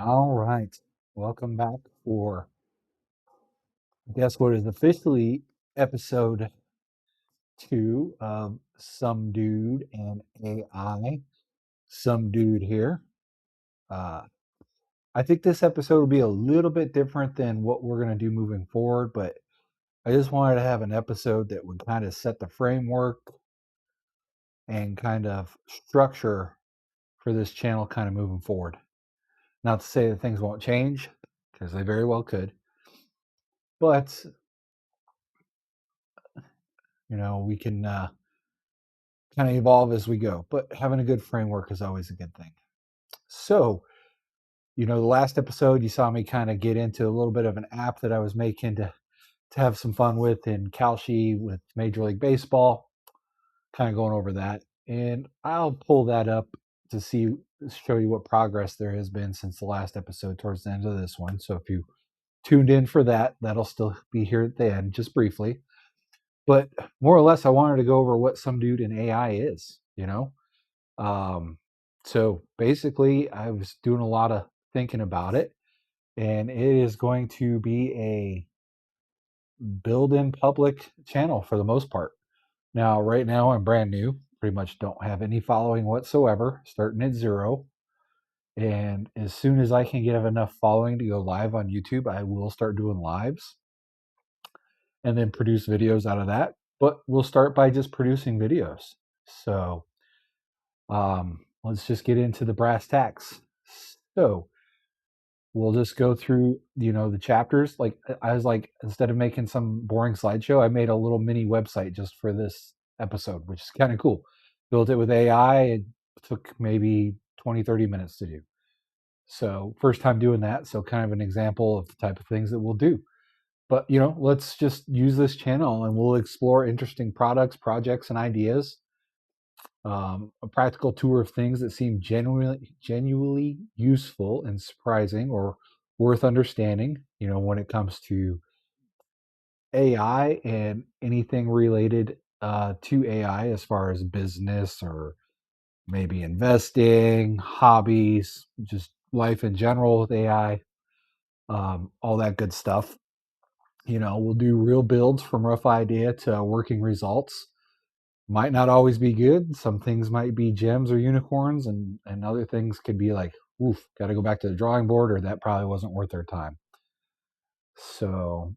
All right. Welcome back for guess what is officially episode 2 of Some Dude and AI. Some Dude here. Uh, I think this episode will be a little bit different than what we're going to do moving forward, but I just wanted to have an episode that would kind of set the framework and kind of structure for this channel kind of moving forward. Not to say that things won't change, because they very well could, but we can kind of evolve as we go. But having a good framework is always a good thing. So, the last episode, you saw me kind of get into a little bit of an app that I was making to have some fun with in Calci with Major League Baseball, kind of going over that. And I'll pull that up to show you what progress there has been since the last episode towards the end of this one. So if you tuned in for that, that'll still be here at the end, just briefly. But more or less, I wanted to go over what Some Dude in AI is. Um, so basically, I was doing a lot of thinking about it, and it is going to be a build-in public channel for the most part. Now, right now, I'm brand new, pretty much don't have any following whatsoever, starting at zero. And as soon as I can get enough following to go live on YouTube, I will start doing lives and then produce videos out of that. But we'll start by just producing videos. So let's just get into the brass tacks. So we'll just go through, the chapters. Like I was like, instead of making some boring slideshow, I made a little mini website just for this episode, which is kind of cool. Built it with AI. It took maybe 20, 30 minutes to do. So first time doing that. So kind of an example of the type of things that we'll do. But, let's just use this channel and we'll explore interesting products, projects, and ideas. A practical tour of things that seem genuinely useful and surprising or worth understanding, when it comes to AI and anything related to AI as far as business or maybe investing, hobbies, just life in general with AI, all that good stuff. We'll do real builds from rough idea to working results. Might not always be good. Some things might be gems or unicorns, and other things could be like, oof, got to go back to the drawing board, or that probably wasn't worth their time. So,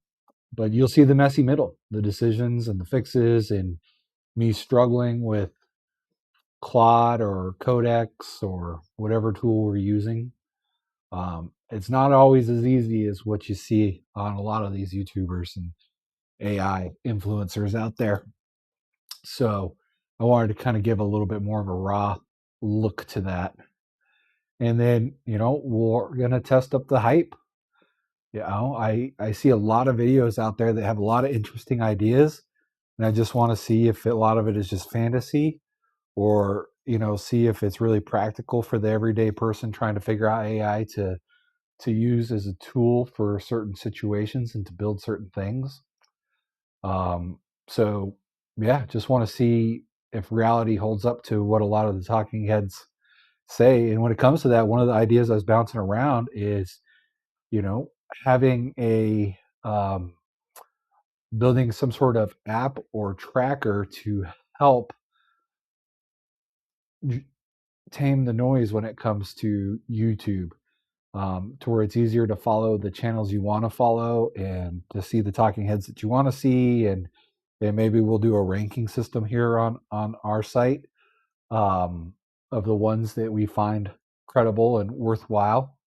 but you'll see the messy middle, the decisions and the fixes, and me struggling with Claude or Codex or whatever tool we're using. It's not always as easy as what you see on a lot of these YouTubers and AI influencers out there. So I wanted to kind of give a little bit more of a raw look to that. And then, we're going to test up the hype. I see a lot of videos out there that have a lot of interesting ideas. And I just want to see if a lot of it is just fantasy or, see if it's really practical for the everyday person trying to figure out AI to use as a tool for certain situations and to build certain things. So yeah, just want to see if reality holds up to what a lot of the talking heads say. And when it comes to that, one of the ideas I was bouncing around is, you know, having a building some sort of app or tracker to help tame the noise when it comes to YouTube, to where it's easier to follow the channels you want to follow and to see the talking heads that you want to see. And maybe we'll do a ranking system here on our site, um, of the ones that we find credible and worthwhile,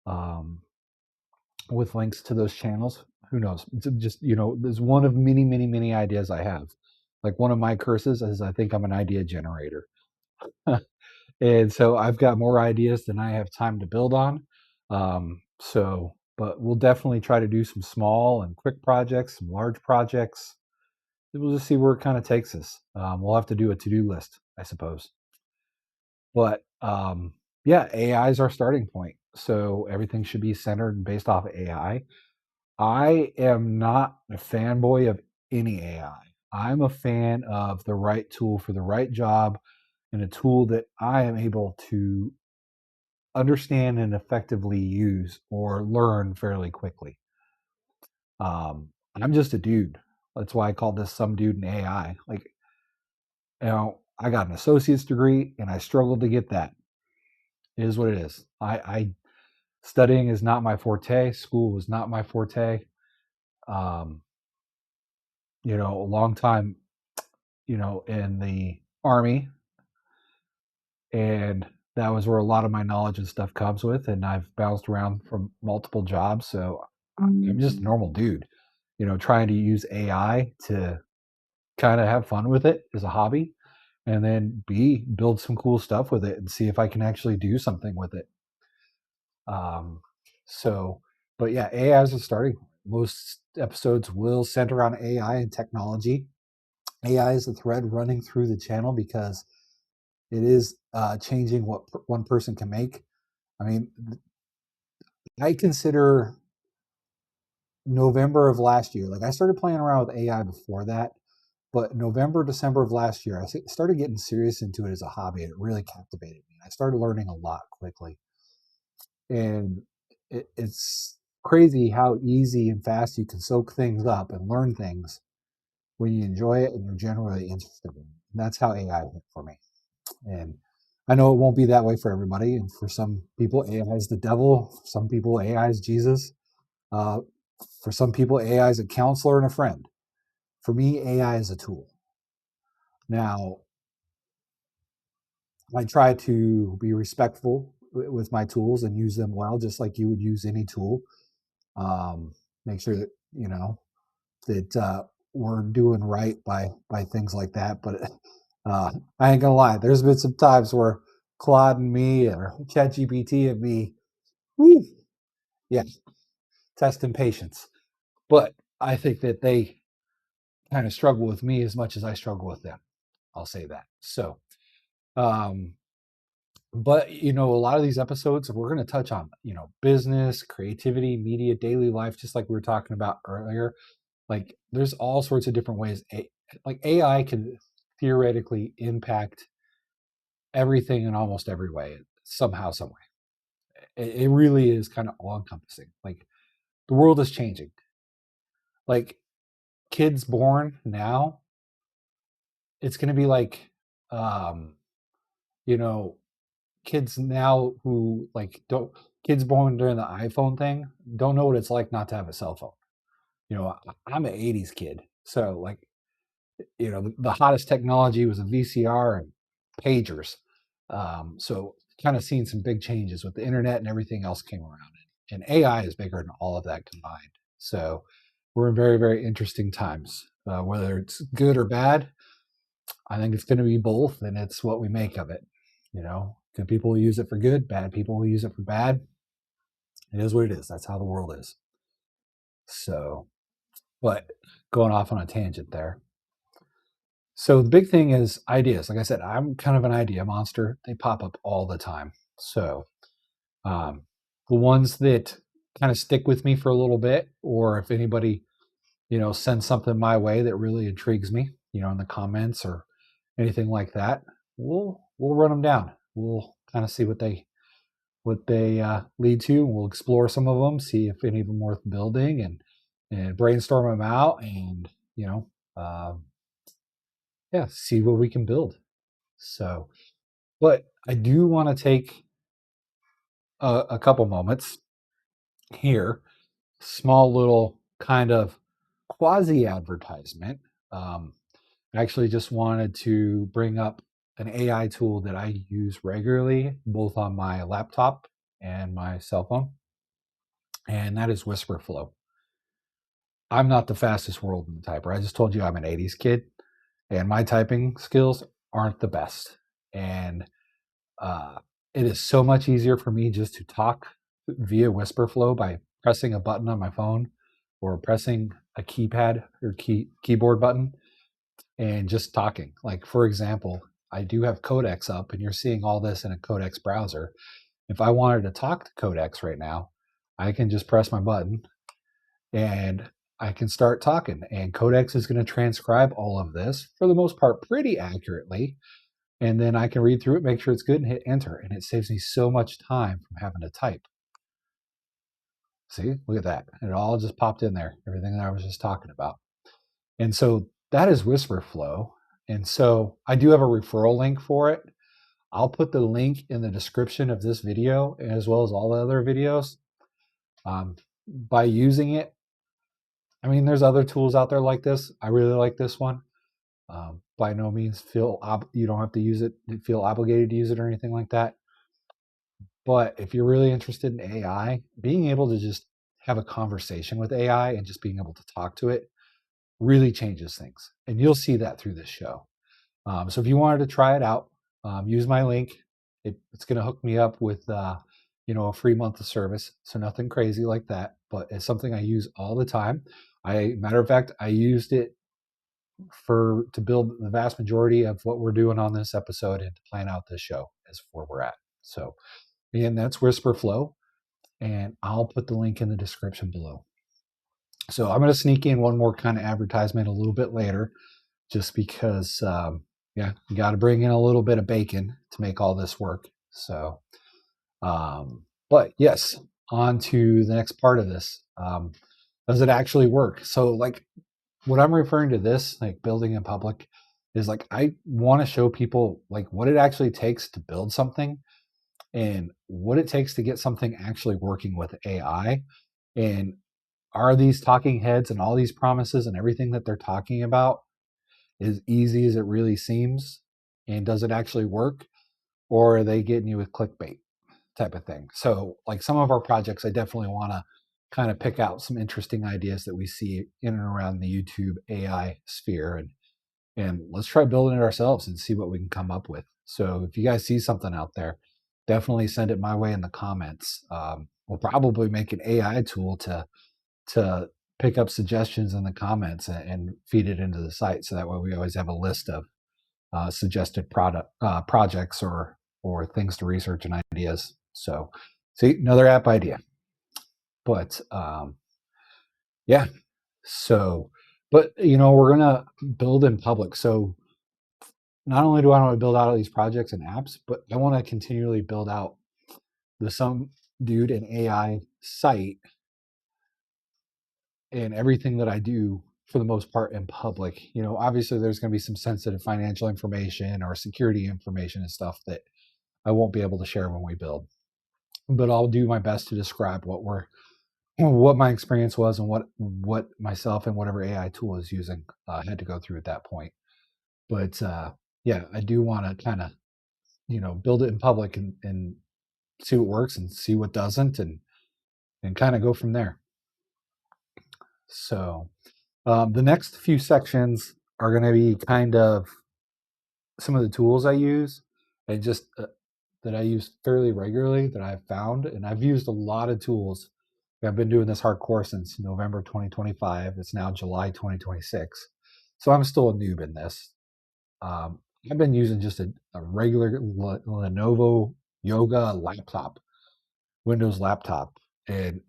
um, with links to those channels. Who knows? It's just, there's one of many, many, many ideas I have. Like one of my curses is I think I'm an idea generator. And so I've got more ideas than I have time to build on. But we'll definitely try to do some small and quick projects, some large projects. We'll just see where it kind of takes us. We'll have to do a to-do list, I suppose. But yeah, AI is our starting point. So everything should be centered and based off of AI. I am not a fanboy of any AI. I'm a fan of the right tool for the right job and a tool that I am able to understand and effectively use or learn fairly quickly. I'm just a dude. That's why I call this some dude in AI. Like, I got an associate's degree and I struggled to get that. It is what it is. I studying is not my forte. School was not my forte. Um, a long time, in the army, and that was where a lot of my knowledge and stuff comes with. And I've bounced around from multiple jobs, so I'm just a normal dude. Trying to use AI to kind of have fun with it as a hobby, and then build some cool stuff with it and see if I can actually do something with it. Um, so, but yeah, AI is a starting point. Most episodes will center on AI and technology. AI is the thread running through the channel because it is changing what one person can make. I mean, I consider November of last year, like I started playing around with AI before that, but November, December of last year, I started getting serious into it as a hobby. It really captivated me. I started learning a lot quickly. And it's crazy how easy and fast you can soak things up and learn things when you enjoy it and you're generally interested in it. And that's how AI hit for me. And I know it won't be that way for everybody. And for some people, AI is the devil. For some people, AI is Jesus. Uh, for some people, AI is a counselor and a friend. For me, AI is a tool. Now, I try to be respectful with my tools and use them well, just like you would use any tool. Make sure that that we're doing right by things like that. But I ain't gonna lie, there's been some times where Claude and me or ChatGPT and me, whew, yeah, testing patience. But I think that they kind of struggle with me as much as I struggle with them. I'll say that. So, um, but a lot of these episodes we're going to touch on, business, creativity, media, daily life, just like we were talking about earlier. Like there's all sorts of different ways. Like AI can theoretically impact everything in almost every way, somehow, some way. It really is kind of all encompassing. Like the world is changing. Like kids born now, it's going to be like, um, you know, kids now who like don't kids born during the iPhone thing don't know what it's like not to have a cell phone. I'm an '80s kid, so like the hottest technology was a VCR and pagers. So kind of seen some big changes with the internet and everything else came around it. And AI is bigger than all of that combined. So we're in very, very interesting times. Whether it's good or bad, I think it's going to be both, and it's what we make of it. Good people will use it for good, bad people will use it for bad. It is what it is. That's how the world is. So, but going off on a tangent there. So the big thing is ideas. Like I said, I'm kind of an idea monster. They pop up all the time. So um, the ones that kind of stick with me for a little bit, or if anybody sends something my way that really intrigues me, in the comments or anything like that, we'll run them down. We'll kind of see what they lead to. We'll explore some of them, see if any of them worth building, and brainstorm them out, and you know, um, yeah, see what we can build. So, but I do want to take a couple moments here, small little kind of quasi advertisement. Um, I actually just wanted to bring up an AI tool that I use regularly, both on my laptop and my cell phone, and that is Whisper Flow. I'm not the fastest world in the typer. I just told you I'm an '80s kid, and my typing skills aren't the best. And uh, it is so much easier for me just to talk via Whisper Flow by pressing a button on my phone or pressing a keypad or keyboard button and just talking. Like, for example, I do have Codex up, and you're seeing all this in a Codex browser. If I wanted to talk to Codex right now, I can just press my button and I can start talking. And Codex is going to transcribe all of this for the most part pretty accurately. and then I can read through it, make sure it's good, and hit enter. And it saves me so much time from having to type. See, look at that. It all just popped in there, everything that I was just talking about. And so that is Whisper Flow. And so I do have a referral link for it. I'll put the link in the description of this video as well as all the other videos. By using it, I mean, there's other tools out there like this. I really like this one. By no means you don't have to use it, feel obligated to use it or anything like that. But if you're really interested in AI, being able to just have a conversation with AI and just being able to talk to it really changes things. And you'll see that through this show. So if you wanted to try it out, use my link. It's going to hook me up with, a free month of service. So nothing crazy like that, but it's something I use all the time. Matter of fact, I used it to build the vast majority of what we're doing on this episode and to plan out this show as where we're at. So, and that's Whisper Flow, and I'll put the link in the description below. So I'm going to sneak in one more kind of advertisement a little bit later, just because, you got to bring in a little bit of bacon to make all this work. So, but yes, on to the next part of this. Does it actually work? So, like, what I'm referring to this, like building in public, is like I want to show people like what it actually takes to build something and what it takes to get something actually working with AI. And are these talking heads and all these promises and everything that they're talking about as easy as it really seems? And does it actually work? Or are they getting you with clickbait type of thing? So, like some of our projects, I definitely want to kind of pick out some interesting ideas that we see in and around the YouTube AI sphere, and let's try building it ourselves and see what we can come up with. So, if you guys see something out there, definitely send it my way in the comments. We'll probably make an AI tool to pick up suggestions in the comments and feed it into the site, so that way we always have a list of suggested projects or things to research and ideas. So, see, another app idea. But yeah, so, but we're gonna build in public. So not only do I want to build out all these projects and apps, but I want to continually build out the Some Dude and AI site and everything that I do for the most part in public. Obviously there's going to be some sensitive financial information or security information and stuff that I won't be able to share when we build. But I'll do my best to describe what my experience was and what myself and whatever AI tool is using had to go through at that point. But yeah, I do want to kind of build it in public and see what works and see what doesn't, and kind of go from there. So the next few sections are going to be kind of some of the tools I use and just that I use fairly regularly that I've found. And I've used a lot of tools. I've been doing this hardcore since November 2025. It's now July 2026. So I'm still a noob in this. I've been using just a regular Lenovo Yoga laptop, Windows laptop. And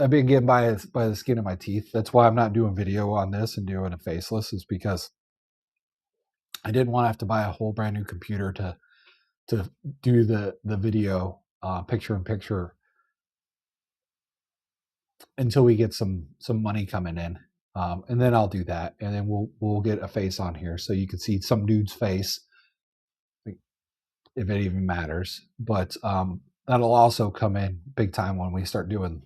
I've been getting by the skin of my teeth. That's why I'm not doing video on this and doing a faceless, is because I didn't want to have to buy a whole brand new computer to do the video picture in picture until we get some money coming in, and then I'll do that, and then we'll get a face on here so you can see some dude's face if it even matters. But that'll also come in big time when we start doing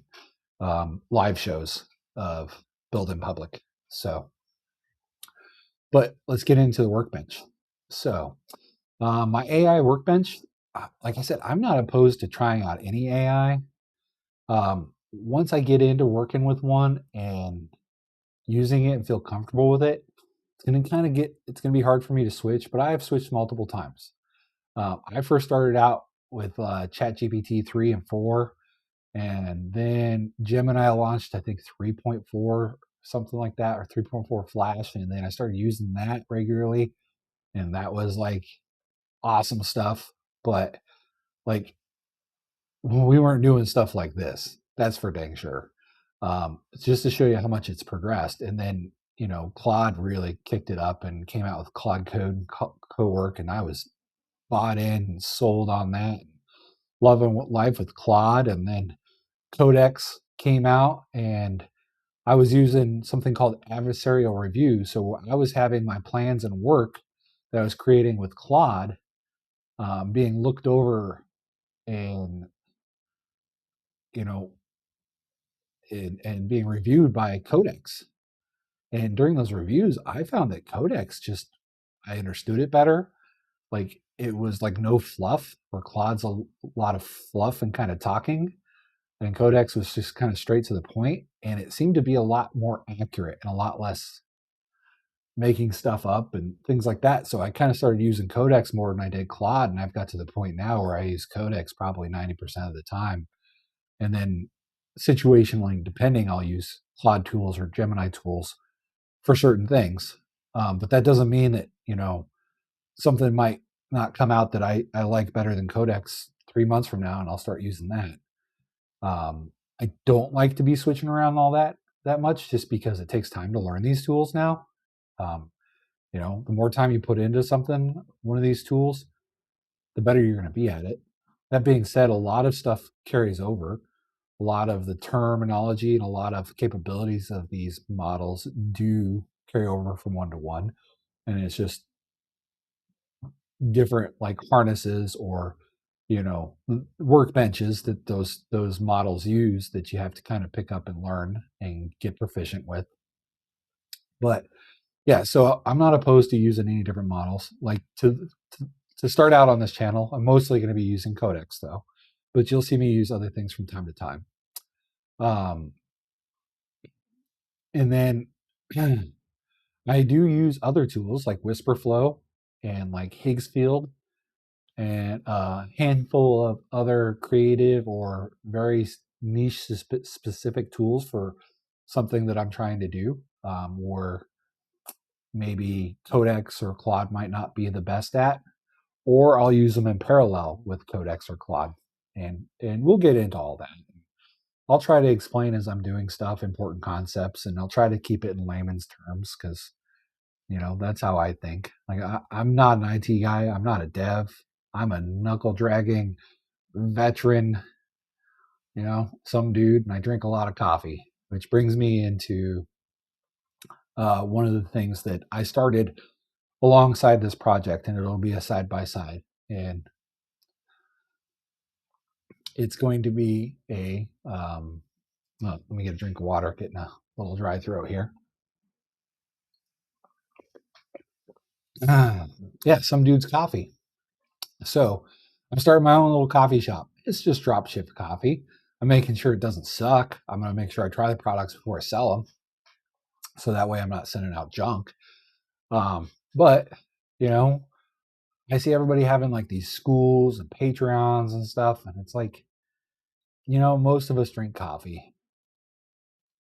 live shows of Build in Public. So, but let's get into the workbench. So my AI workbench, like I said, I'm not opposed to trying out any AI. Once I get into working with one and using it and feel comfortable with it, it's gonna be hard for me to switch, but I have switched multiple times. I first started out with ChatGPT 3 and 4, and then Gemini launched, I think 3.4, something like that, or 3.4 Flash, and then I started using that regularly, and that was like awesome stuff. But like we weren't doing stuff like this. That's for dang sure. Just to show you how much it's progressed. And then, Claude really kicked it up and came out with Claude Code and Co-work, and I was bought in and sold on that. Loving life with Claude, and then Codex came out, and I was using something called adversarial review. So I was having my plans and work that I was creating with Claude being looked over and you know and being reviewed by Codex. And during those reviews, I found that Codex just I understood it better. Like it was like no fluff, where Claude's a lot of fluff and kind of talking, and Codex was just kind of straight to the point, and it seemed to be a lot more accurate and a lot less making stuff up and things like that. So I kind of started using Codex more than I did Claude, and I've got to the point now where I use Codex probably 90% of the time. And then situationally, depending, I'll use Claude tools or Gemini tools for certain things. But that doesn't mean that, something might not come out that I like better than Codex 3 months from now, and I'll start using that. I don't like to be switching around all that much, just because it takes time to learn these tools now. Um, the more time you put into something, one of these tools, the better you're going to be at it. That being said, a lot of stuff carries over. A lot of the terminology and a lot of capabilities of these models do carry over from one to one. And it's just different, like harnesses or workbenches that those models use, that you have to kind of pick up and learn and get proficient with. But yeah, so I'm not opposed to using any different models. Like to start out on this channel, I'm mostly going to be using Codex though, but you'll see me use other things from time to time. Um, and then I do use other tools like Whisperflow and like Higgsfield and a handful of other creative or very niche specific tools for something that I'm trying to do, or maybe Codex or Claude might not be the best at, or I'll use them in parallel with Codex or Claude, and we'll get into all that. I'll try to explain as I'm doing stuff important concepts, and I'll try to keep it in layman's terms because that's how I think. Like I'm not an IT guy. I'm not a dev. I'm a knuckle dragging veteran, some dude, and I drink a lot of coffee, which brings me into one of the things that I started alongside this project, and it'll be a side by side, and it's going to be a. Let me get a drink of water. Getting a little dry throat here. Yeah, some dude's coffee. So I'm starting my own little coffee shop. It's just drop ship coffee. I'm making sure it doesn't suck. I'm going to make sure I try the products before I sell them, so that way I'm not sending out junk. But you know, I see everybody having like these schools and Patreons and stuff, and it's like, most of us drink coffee.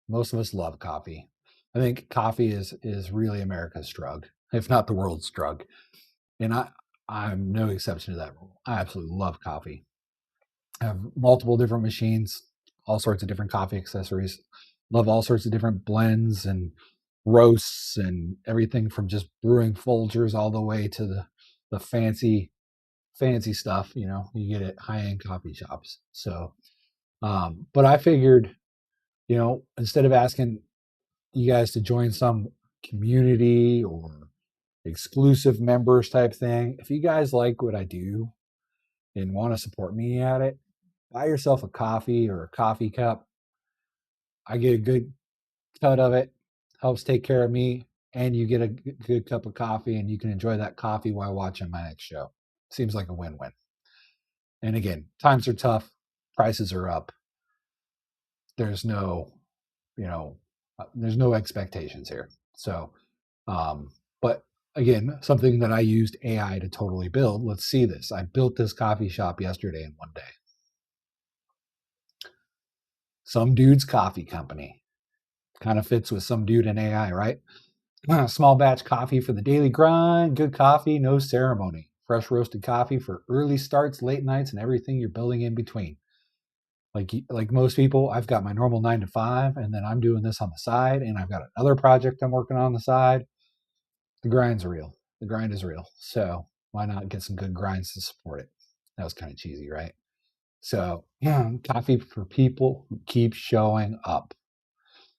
Most of us love coffee. I think coffee is really America's drug, if not the world's drug. And I'm no exception to that rule. I absolutely love coffee. I have multiple different machines, all sorts of different coffee accessories. Love all sorts of different blends and roasts and everything from just brewing Folgers all the way to the fancy stuff, you get at high-end coffee shops. So but I figured, instead of asking you guys to join some community or exclusive members type thing, if you guys like what I do and want to support me at it, buy yourself a coffee or a coffee cup. I get a good cut of it, helps take care of me, and you get a good cup of coffee, and you can enjoy that coffee while watching my next show. Seems like a win-win. And again, times are tough, prices are up. There's no, there's no expectations here. So, but again, something that I used AI to totally build. Let's see this. I built this coffee shop yesterday in one day. Some dude's coffee company. Kind of fits with some dude in AI, right? Small batch coffee for the daily grind. Good coffee, no ceremony. Fresh roasted coffee for early starts, late nights, and everything you're building in between. Like most people, I've got my normal 9 to 5, and then I'm doing this on the side, and I've got another project I'm working on the side. The grind's real. The grind is real. So why not get some good grinds to support it? That was kind of cheesy, right? So yeah, coffee for people who keep showing up.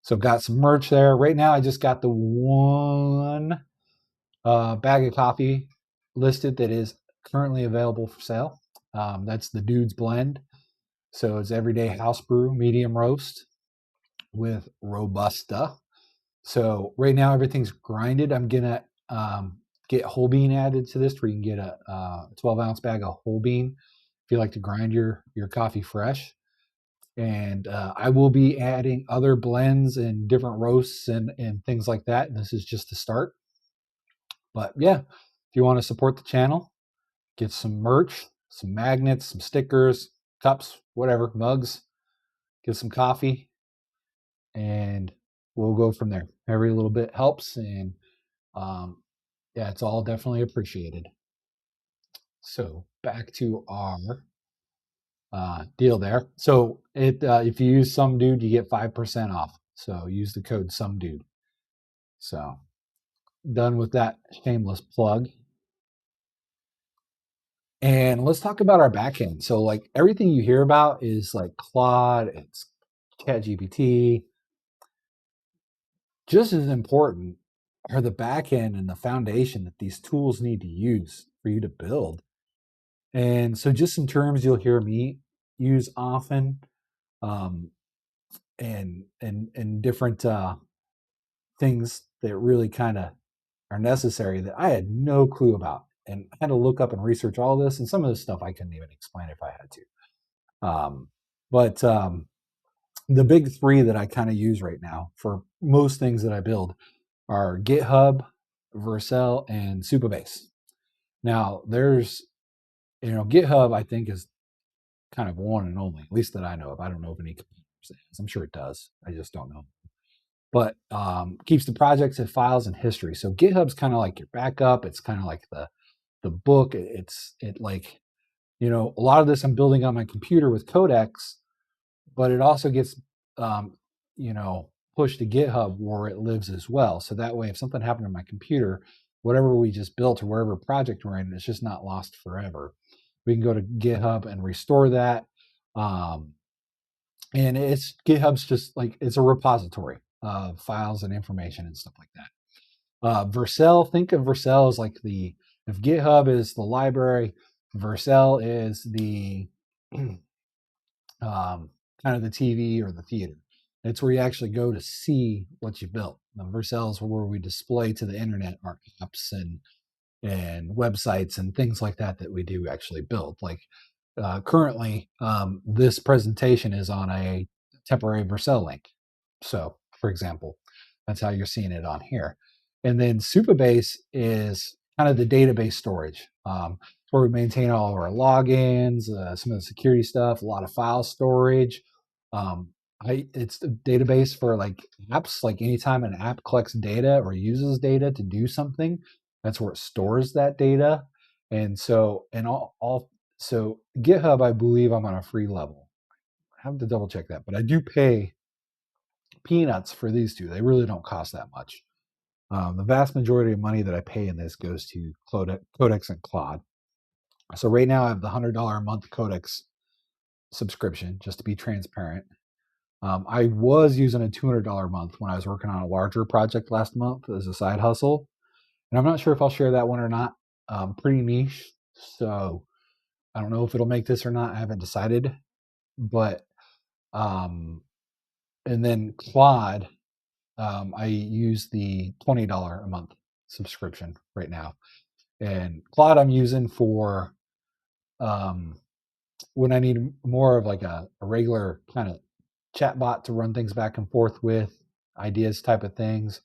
So got some merch there. Right now, I just got the one bag of coffee listed that is currently available for sale. That's the Dude's Blend. So it's everyday house brew, medium roast with Robusta. So right now everything's grinded. I'm gonna get whole bean added to this, where you can get a 12-ounce bag of whole bean if you like to grind your coffee fresh. And I will be adding other blends and different roasts and things like that. And this is just the start. But yeah, if you want to support the channel, get some merch, some magnets, some stickers, cups, whatever, mugs, get some coffee, and we'll go from there. Every little bit helps, and um, yeah, it's all definitely appreciated. So back to our deal there. So if you use some dude, you get 5% off. So use the code some dude. So done with that shameless plug. And let's talk about our backend. So like everything you hear about is like Claude, it's ChatGPT. Just as important are the backend and the foundation that these tools need to use for you to build. And so just some terms you'll hear me use often, um, and different things that really kind of are necessary that I had no clue about, and I had to look up and research all this. And some of this stuff I couldn't even explain if I had to. But the big three that I kind of use right now for most things that I build are GitHub, Vercel, and Supabase. Now, GitHub, I think, is kind of one and only, at least that I know of. I don't know if any competitors has. I'm sure it does. I just don't know. But keeps the projects and files and history. So GitHub's kind of like your backup. It's kind of like the book. It like, a lot of this I'm building on my computer with Codex, but it also gets um, pushed to GitHub where it lives as well. So that way, if something happened to my computer, whatever we just built or wherever project we're in, it's just not lost forever. We can go to GitHub and restore that. Um, and GitHub's just like it's a repository of files and information and stuff like that. Vercel, think of Vercel as like if GitHub is the library, Vercel is the kind of the TV or the theater. It's where you actually go to see what you built. The Vercel is where we display to the internet our apps and websites and things like that we do actually build. Like currently, this presentation is on a temporary Vercel link. So, for example, that's how you're seeing it on here. And then Supabase is kind of the database storage. Where we maintain all of our logins, some of the security stuff, a lot of file storage. Um, it's the database for like apps. Like anytime an app collects data or uses data to do something, that's where it stores that data. And so, so GitHub, I believe I'm on a free level. I have to double check that, but I do pay peanuts for these two. They really don't cost that much. The vast majority of money that I pay in this goes to Codex and Claude. So right now I have the $100 a month Codex subscription, just to be transparent. I was using a $200 a month when I was working on a larger project last month as a side hustle. And I'm not sure if I'll share that one or not. Pretty niche. So I don't know if it'll make this or not. I haven't decided. But and then Claude, I use the $20 a month subscription right now. And Claude I'm using for um, when I need more of like a regular kind of chat bot to run things back and forth with, ideas type of things.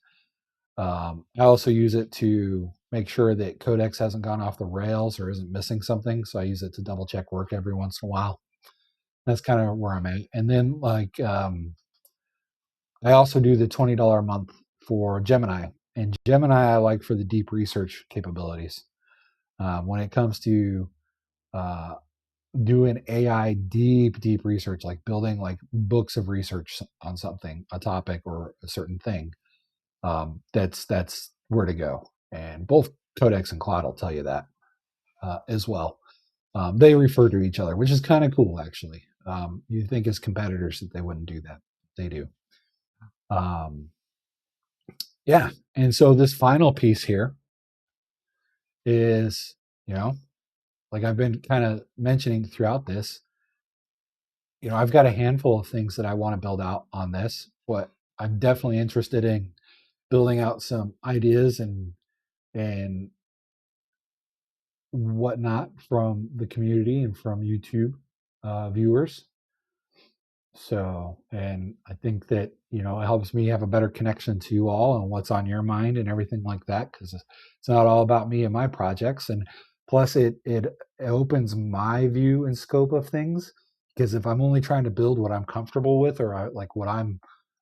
I also use it to make sure that Codex hasn't gone off the rails or isn't missing something. So I use it to double check work every once in a while. That's kind of where I'm at. And then I also do the $20 a month for Gemini. And Gemini I like for the deep research capabilities. When it comes to doing AI deep research, like building like books of research on something, a topic or a certain thing, that's where to go. And both Codex and Cloud will tell you that as well. They refer to each other, which is kind of cool, actually. You think as competitors that they wouldn't do that, they do. Um, yeah, and so this final piece here is, you know, like I've been kind of mentioning throughout this, I've got a handful of things that I want to build out on this, but I'm definitely interested in building out some ideas and whatnot from the community and from YouTube viewers. So, and I think that, it helps me have a better connection to you all and what's on your mind and everything like that, because it's not all about me and my projects. And plus, it opens my view and scope of things. Because if I'm only trying to build what I'm comfortable with or like what I'm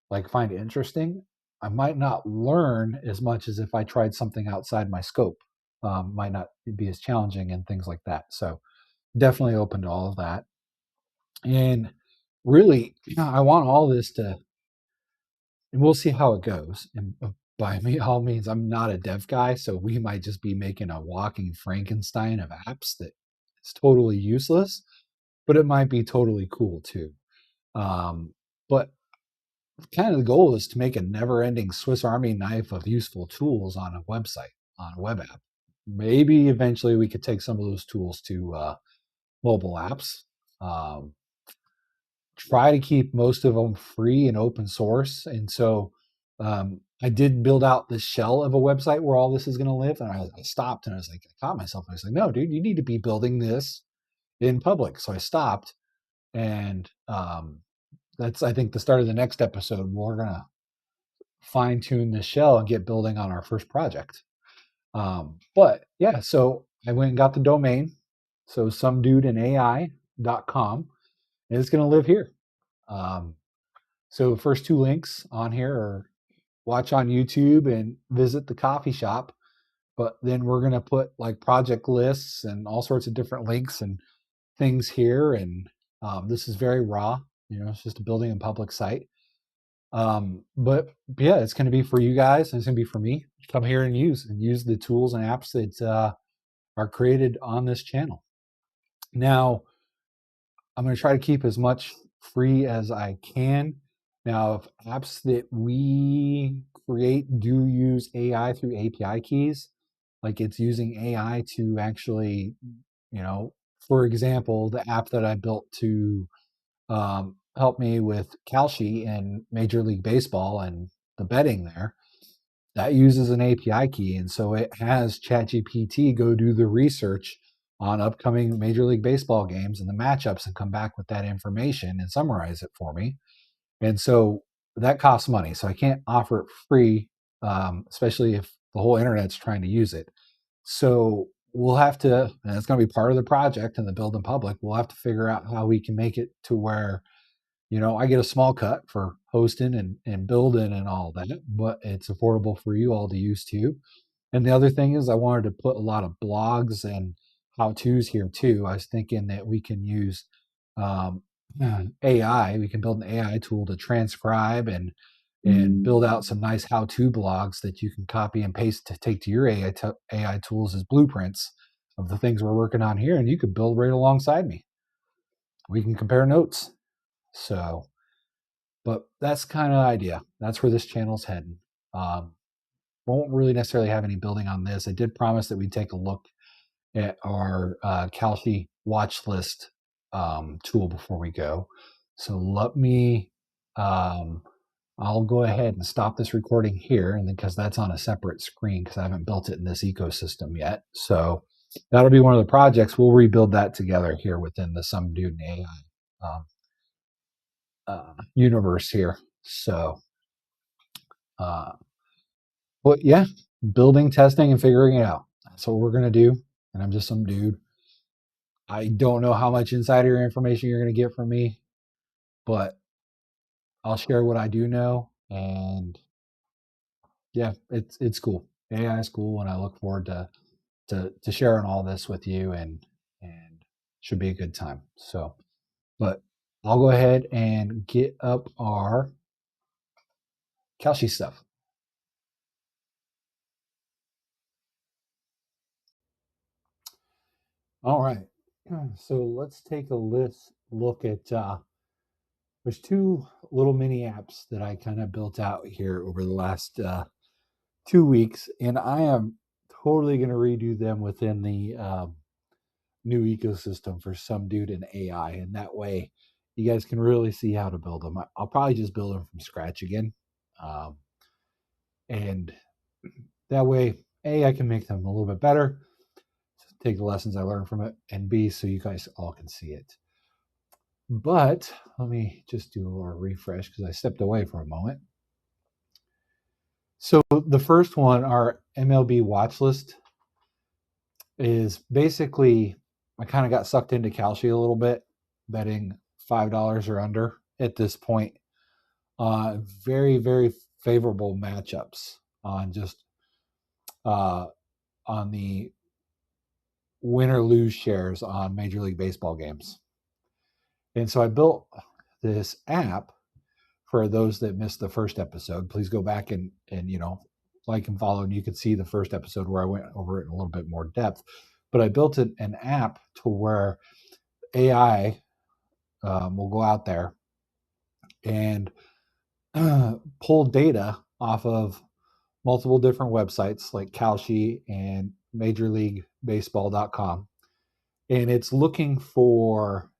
like find interesting, I might not learn as much as if I tried something outside my scope. Might not be as challenging and things like that. So, definitely open to all of that. And really, I want all this to, and we'll see how it goes. And by me, all means, I'm not a dev guy, so we might just be making a walking Frankenstein of apps that is totally useless, but it might be totally cool too. But kind of the goal is to make a never-ending Swiss Army knife of useful tools on a website, on a web app. Maybe eventually we could take some of those tools to mobile apps. Um, Try to keep most of them free and open source. And so I did build out the shell of a website where all this is going to live. And I stopped and I was like, I caught myself. I was like, no, dude, you need to be building this in public. So I stopped. And that's, I think, the start of the next episode. We're going to fine tune the shell and get building on our first project. But yeah, so I went and got the domain. So somedudeandai.com. And it's going to live here. Um, So the first two links on here are watch on YouTube and visit the coffee shop. But then we're going to put like project lists and all sorts of different links and things here. And this is very raw, it's just a building and public site. But yeah, it's going to be for you guys and it's going to be for me. Come here and use the tools and apps that are created on this channel. Now, I'm going to try to keep as much free as I can. Now, if apps that we create do use AI through API keys, like it's using AI to actually, for example, the app that I built to help me with Calci and Major League Baseball and the betting there, that uses an API key. And so it has ChatGPT go do the research on upcoming Major League Baseball games and the matchups and come back with that information and summarize it for me. And so that costs money. So I can't offer it free, especially if the whole internet's trying to use it. So we'll have to, and it's going to be part of the project and the build in public, we'll have to figure out how we can make it to where I get a small cut for hosting and building and all that, but it's affordable for you all to use too. And the other thing is, I wanted to put a lot of blogs and how to's here too. I was thinking that we can use um, AI. We can build an AI tool to transcribe and build out some nice how to blogs that you can copy and paste to take to your AI tools as blueprints of the things we're working on here. And you could build right alongside me. We can compare notes. So, but that's kind of the idea. That's where this channel's heading. Um, won't really necessarily have any building on this. I did promise that we'd take a look at our Calci watch list tool before we go. So let me, I'll go ahead and stop this recording here, and because that's on a separate screen because I haven't built it in this ecosystem yet. So that'll be one of the projects. We'll rebuild that together here within the Some Dude and AI universe here. So, uh, but yeah, building, testing, and figuring it out. That's what we're gonna do. And I'm just some dude. I don't know how much insider information you're gonna get from me, but I'll share what I do know. And yeah, it's cool. AI is cool, and I look forward to sharing all this with you and should be a good time. So, but I'll go ahead and get up our Calci stuff. All right. So let's take a look at there's two little mini apps that I kind of built out here over the last 2 weeks, and I am totally going to redo them within the new ecosystem for some dude in AI, and that way you guys can really see how to build them. I'll probably just build them from scratch again, um, and that way, A, I can make them a little bit better, take the lessons I learned from it, and B, so you guys all can see it. But let me just do a little refresh because I stepped away for a moment. So the first one, our MLB watchlist, is basically I kind of got sucked into Calci a little bit, betting $5 or under at this point. Very, very favorable matchups on just on the win or lose shares on Major League Baseball games. And so I built this app for those that missed the first episode. Please go back and like and follow, and you can see the first episode where I went over it in a little bit more depth. But I built an app to where AI will go out there and pull data off of multiple different websites like Calci and MajorLeagueBaseball.com, and it's looking for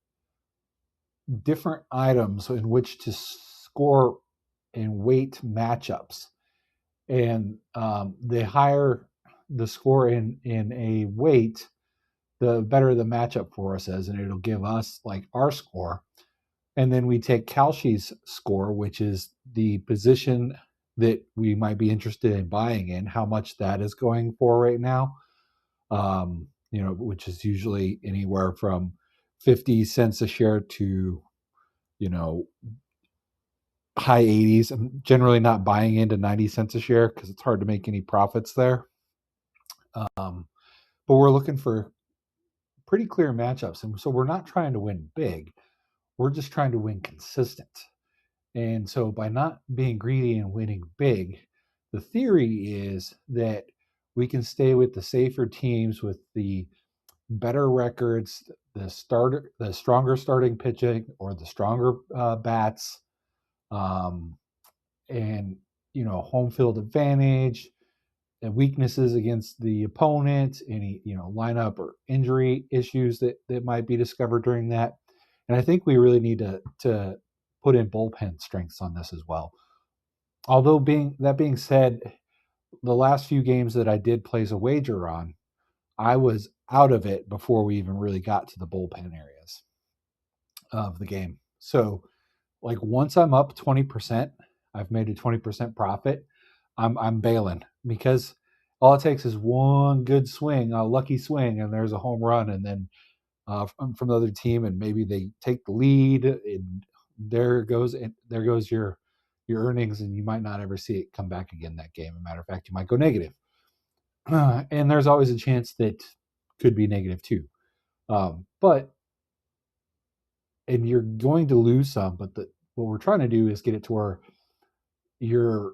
different items in which to score and weight matchups. And the higher the score in a weight, the better the matchup for us is, and it'll give us like our score. And then we take Calci's score, which is the position that we might be interested in buying in, how much that is going for right now. Which is usually anywhere from 50 cents a share to, you know, high 80s. I'm generally not buying into 90 cents a share because it's hard to make any profits there. But we're looking for pretty clear matchups. And so we're not trying to win big, we're just trying to win consistent. And so by not being greedy and winning big, the theory is that we can stay with the safer teams with the better records, the stronger starting pitching or the stronger bats, and home field advantage, and weaknesses against the opponent, any lineup or injury issues that might be discovered during that. And I think we really need to put in bullpen strengths on this as well. Although being said, the last few games that I did place a wager on, I was out of it before we even really got to the bullpen areas of the game. So like once I'm up 20%, I've made a 20% profit. I'm bailing because all it takes is one good swing, a lucky swing, and there's a home run, and then from the other team, and maybe they take the lead, and there goes your earnings, and you might not ever see it come back again that game. As a matter of fact, you might go negative, and there's always a chance that could be negative too. But and you're going to lose some, but what we're trying to do is get it to where you're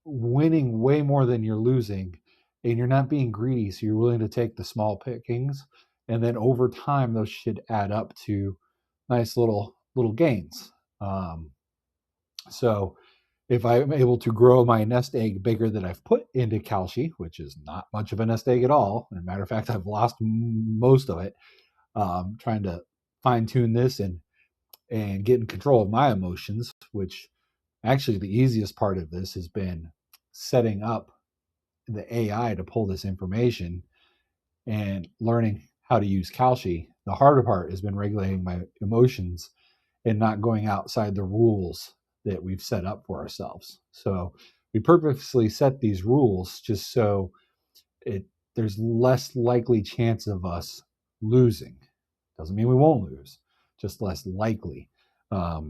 winning way more than you're losing, and you're not being greedy, so you're willing to take the small pickings, and then over time those should add up to nice little gains. So if I'm able to grow my nest egg bigger than I've put into Calci, which is not much of a nest egg at all, as a matter of fact, I've lost most of it, trying to fine tune this and get in control of my emotions, which actually the easiest part of this has been setting up the AI to pull this information and learning how to use Calci. The harder part has been regulating my emotions and not going outside the rules that we've set up for ourselves. So we purposely set these rules just so there's less likely chance of us losing. Doesn't mean we won't lose, just less likely. But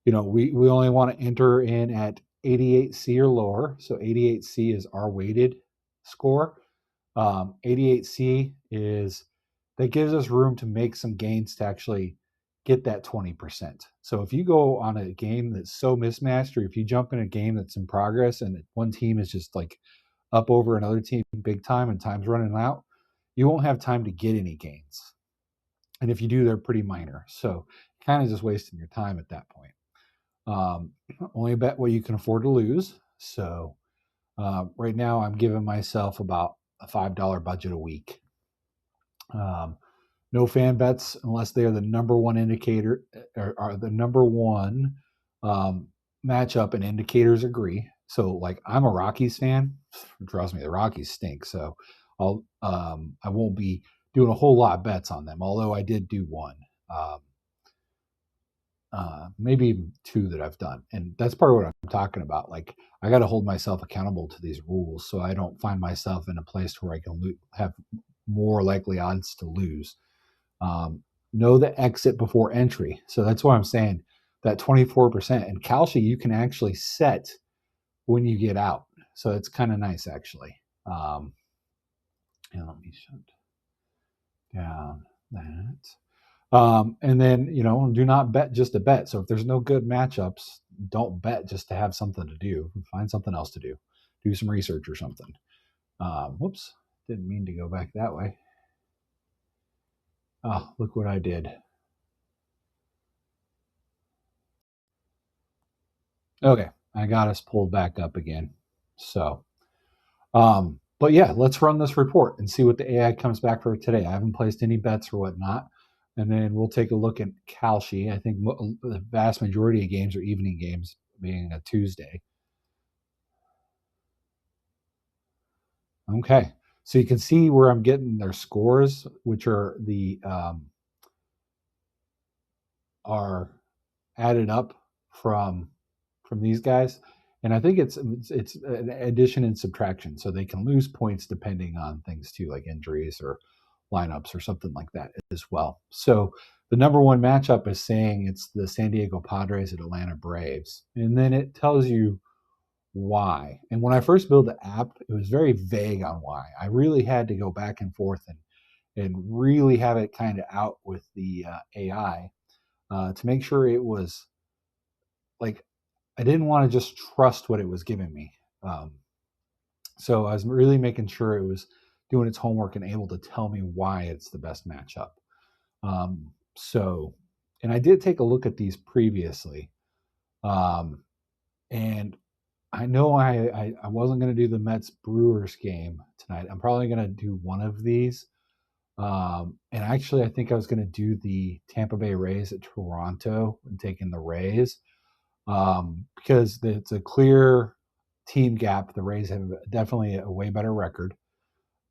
we only want to enter in at 88C or lower. So 88C is our weighted score. 88C is that gives us room to make some gains to actually get that 20%. So if you go on a game that's so mismatched, or if you jump in a game that's in progress and one team is just like up over another team big time and time's running out, you won't have time to get any gains. And if you do, they're pretty minor. So kind of just wasting your time at that point. Um, Only bet what you can afford to lose. So right now, I'm giving myself about a $5 budget a week. Um, no fan bets unless they are the number one indicator, or are the number one um, matchup, and indicators agree. So, like, I'm a Rockies fan. Trust me, the Rockies stink. So, I won't be doing a whole lot of bets on them. Although I did do one. Um, Maybe even two that I've done. And that's part of what I'm talking about. Like, I got to hold myself accountable to these rules so I don't find myself in a place where I can have more likely odds to lose. Um, know the exit before entry. So that's why I'm saying that 24%. And Calci, you can actually set when you get out. So it's kind of nice, actually. And let me shut down that. And then, do not bet just to bet. So if there's no good matchups, don't bet just to have something to do. Find something else to do. Do some research or something. Whoops, didn't mean to go back that way. Oh, look what I did. Okay, I got us pulled back up again. So, but yeah, let's run this report and see what the AI comes back for today. I haven't placed any bets or whatnot. And then we'll take a look at Calci. I think the vast majority of games are evening games, being a Tuesday. Okay, so you can see where I'm getting their scores, which are are added up from these guys, and I think it's an addition and subtraction, so they can lose points depending on things too, like injuries or lineups or something like that as well. So the number one matchup is saying it's the San Diego Padres at Atlanta Braves, and then it tells you why. And when I first built the app, it was very vague on why. I really had to go back and forth and really have it kind of out with the AI to make sure it was like I didn't want to just trust what it was giving me. Um, so I was really making sure it was doing its homework and able to tell me why it's the best matchup. So, and I did take a look at these previously, um, and I know I wasn't going to do the Mets Brewers game tonight. I'm probably going to do one of these. And actually, I think I was going to do the Tampa Bay Rays at Toronto and taking the Rays because it's a clear team gap. The Rays have definitely a way better record.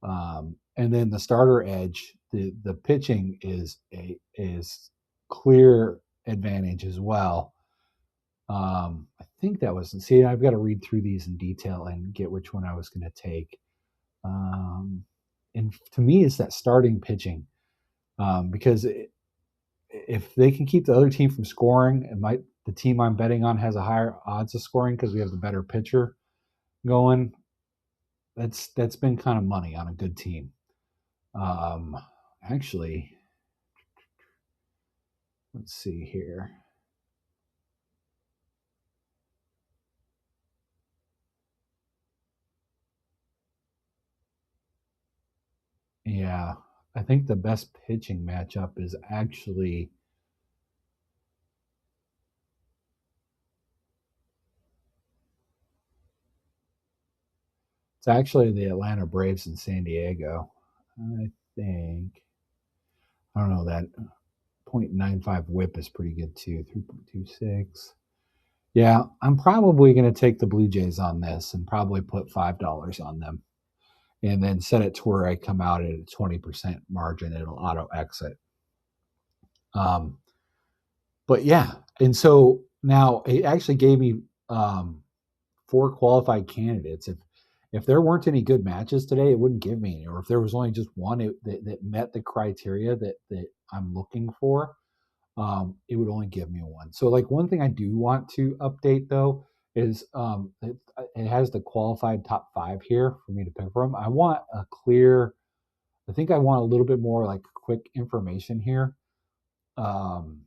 And then the starter edge, the pitching is clear advantage as well. I think that was, see, I've got to read through these in detail and get which one I was going to take. And to me, it's that starting pitching because if they can keep the other team from scoring, the team I'm betting on has a higher odds of scoring because we have the better pitcher going. That's been kind of money on a good team. Um, Actually, let's see here. Yeah, I think the best pitching matchup is actually the Atlanta Braves in San Diego. I think I don't know that 0.95 WHIP is pretty good too. 3.26. Yeah, I'm probably going to take the Blue Jays on this and probably put $5 on them, and then set it to where I come out at a 20% margin. It'll auto exit. Um, but yeah, and so now it actually gave me um, four qualified candidates. If there weren't any good matches today, it wouldn't give me any. Or if there was only just one that met the criteria that I'm looking for, it would only give me one. So like one thing I do want to update though is it has the qualified top five here for me to pick from. I want a clear I think I want a little bit more like quick information here. Um,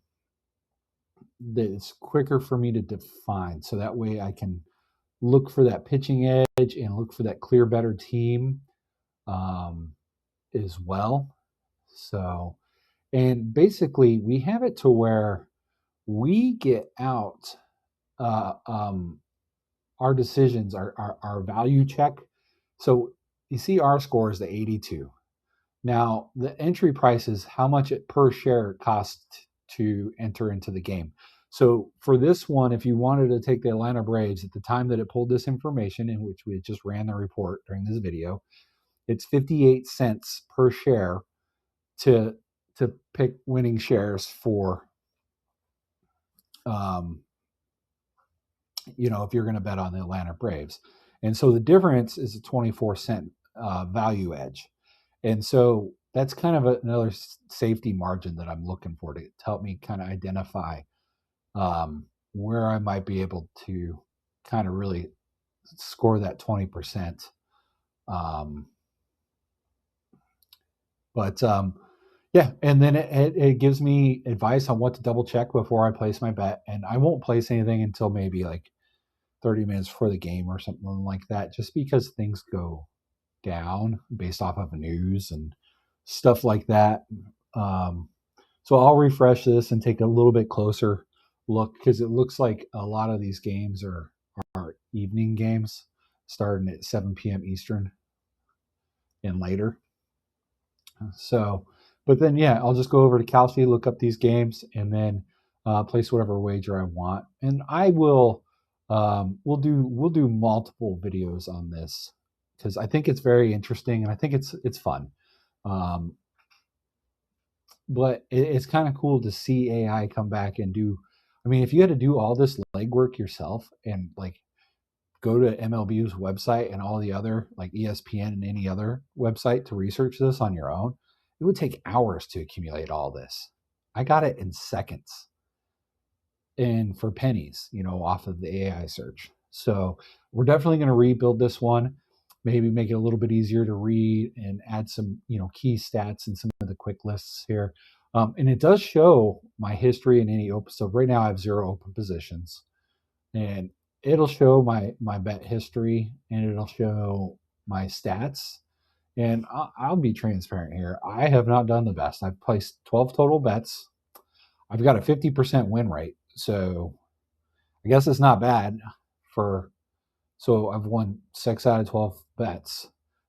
that it's quicker for me to define, so that way I can look for that pitching edge and look for that clear better team um, as well. So, and basically, we have it to where we get out uh, um, our decisions, our value check. So you see our score is the 82. Now, the entry price is how much it per share costs to enter into the game. So for this one, if you wanted to take the Atlanta Braves at the time that it pulled this information, in which we just ran the report during this video, it's 58 cents per share to pick winning shares for um, if you're going to bet on the Atlanta Braves. And so the difference is a 24-cent value edge. And so that's kind of another safety margin that I'm looking for to help me kind of identify where I might be able to kind of really score that 20%. Um, but yeah, and then it gives me advice on what to double check before I place my bet. And I won't place anything until maybe like 30 minutes before the game or something like that, just because things go down based off of news and stuff like that. Um, so I'll refresh this and take a little bit closer look, because it looks like a lot of these games are evening games starting at 7 p.m. Eastern and later. So, but then yeah, I'll just go over to Calci, look up these games, and then place whatever wager I want. And I will we'll do multiple videos on this because I think it's very interesting and I think it's fun. Um, but it's kind of cool to see AI come back and do. I mean, if you had to do all this legwork yourself and like go to MLB's website and all the other like ESPN and any other website to research this on your own, it would take hours to accumulate all this. I got it in seconds and for pennies, off of the AI search. So we're definitely going to rebuild this one, maybe make it a little bit easier to read and add some, key stats and some of the quick lists here. And it does show my history in any open. So right now I have 0 open positions, and it'll show my bet history and it'll show my stats. And I'll be transparent here. I have not done the best. I've placed 12 total bets. I've got a 50% win rate. So I guess it's not bad for, so I've won 6 out of 12 bets.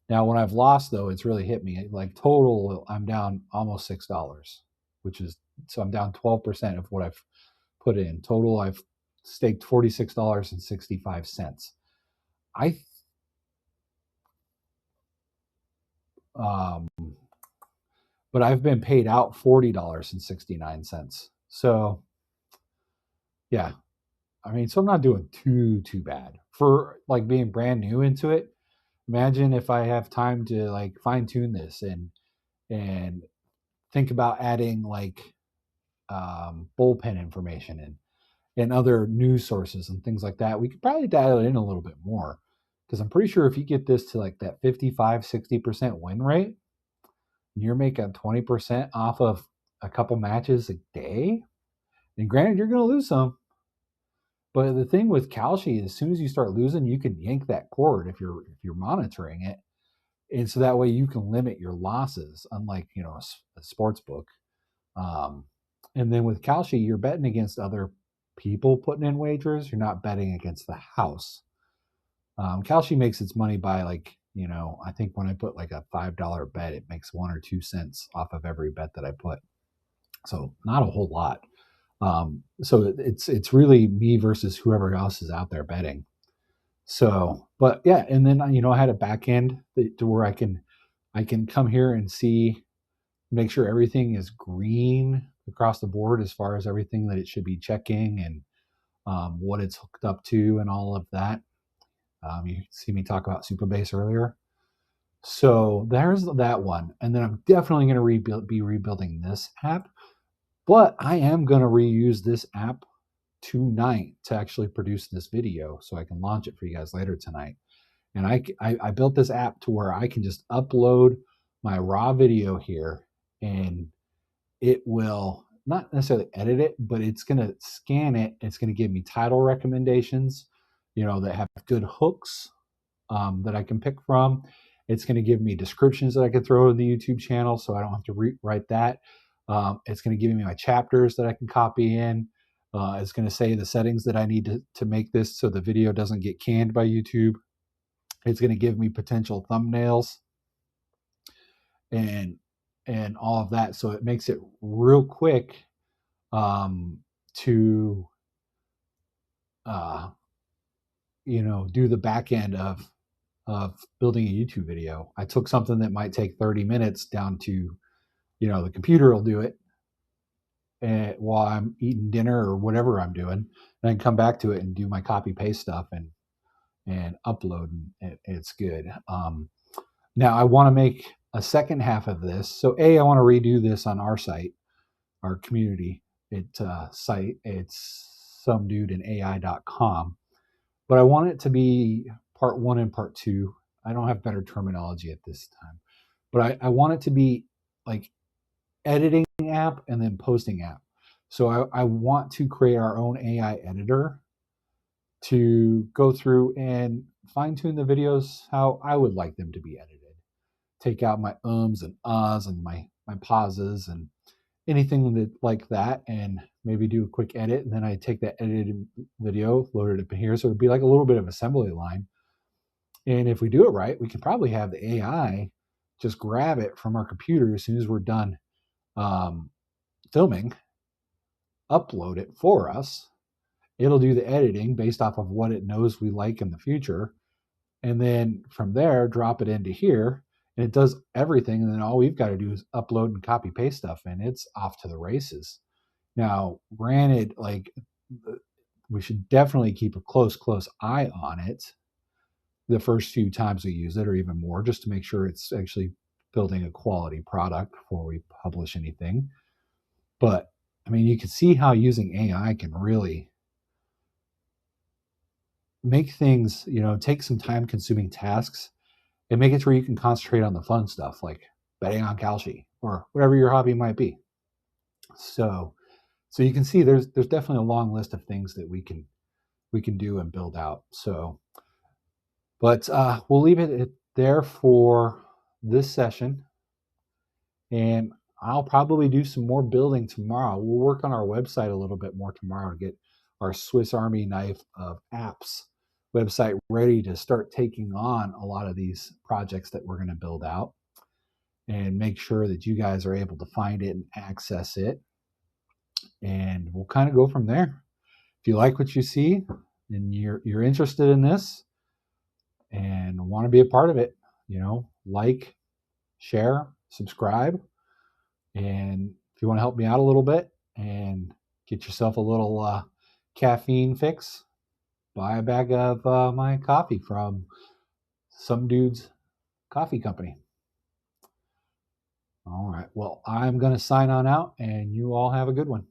Now, when I've lost, though, it's really hit me. Like total, I'm down almost $6, which is, so I'm down 12% of what I've put in. Total, I've staked $46.65. I, um, but I've been paid out $40.69. So yeah, I mean, so I'm not doing too bad for like being brand new into it. Imagine if I have time to like fine tune this and think about adding like bullpen information and other news sources and things like that. We could probably dial it in a little bit more, because I'm pretty sure if you get this to like that 55-60% win rate, you're making 20% off of a couple matches a day. And granted, you're going to lose some, but the thing with Calci, as soon as you start losing, you can yank that cord if you're monitoring it, and so that way you can limit your losses. Unlike a sports book, um, and then with Calci, you're betting against other people putting in wagers. You're not betting against the house. Calci makes its money by I think when I put like a $5 bet, it makes 1 or 2 cents off of every bet that I put. So not a whole lot. So it's really me versus whoever else is out there betting. So, but yeah, and then I had a back end to where I can come here and see, make sure everything is green across the board as far as everything that it should be checking and what it's hooked up to and all of that. You see me talk about Superbase earlier. So there's that one, and then I'm definitely going to be rebuilding this app. But I am going to reuse this app tonight to actually produce this video so I can launch it for you guys later tonight. And I built this app to where I can just upload my raw video here, and it will not necessarily edit it, but it's going to scan it. It's going to give me title recommendations, that have good hooks, that I can pick from. It's going to give me descriptions that I can throw in the YouTube channel, so I don't have to write that. It's going to give me my chapters that I can copy in. It's going to say the settings that I need to make this so the video doesn't get canned by YouTube. It's going to give me potential thumbnails and all of that. So it makes it real quick, to do the back end of building a YouTube video. I took something that might take 30 minutes down to, the computer will do it, and while I'm eating dinner or whatever I'm doing, and I can come back to it and do my copy paste stuff and upload, and it's good. Now I want to make a second half of this. So I want to redo this on our site, our community site. It's somedudeanai.com, but I want it to be part 1 and part 2. I don't have better terminology at this time, but I want it to be like editing app and then posting app. So I want to create our own AI editor to go through and fine tune the videos how I would like them to be edited. Take out my ums and ahs and my pauses and anything that like that, and maybe do a quick edit. And then I take that edited video, load it up in here. So it'd be like a little bit of assembly line. And if we do it right, we can probably have the AI just grab it from our computer as soon as we're done filming, upload it for us. It'll do the editing based off of what it knows we like in the future. And then from there, drop it into here, and it does everything. And then all we've got to do is upload and copy paste stuff, and it's off to the races. Now, granted, like, we should definitely keep a close eye on it the first few times we use it, or even more, just to make sure it's actually building a quality product before we publish anything. But I mean, you can see how using AI can really make things, take some time consuming tasks and make it to where you can concentrate on the fun stuff like betting on Calci or whatever your hobby might be. So you can see there's definitely a long list of things that we can do and build out. So, but we'll leave it there for this session, and I'll probably do some more building tomorrow. We'll work on our website a little bit more tomorrow to get our Swiss Army knife of apps website ready to start taking on a lot of these projects that we're going to build out, and make sure that you guys are able to find it and access it. And we'll kind of go from there. If you like what you see and you're interested in this and want to be a part of it, like, share, subscribe. And if you want to help me out a little bit and get yourself a little caffeine fix, buy a bag of my coffee from Some Dude's Coffee Company. All right. Well, I'm going to sign on out, and you all have a good one.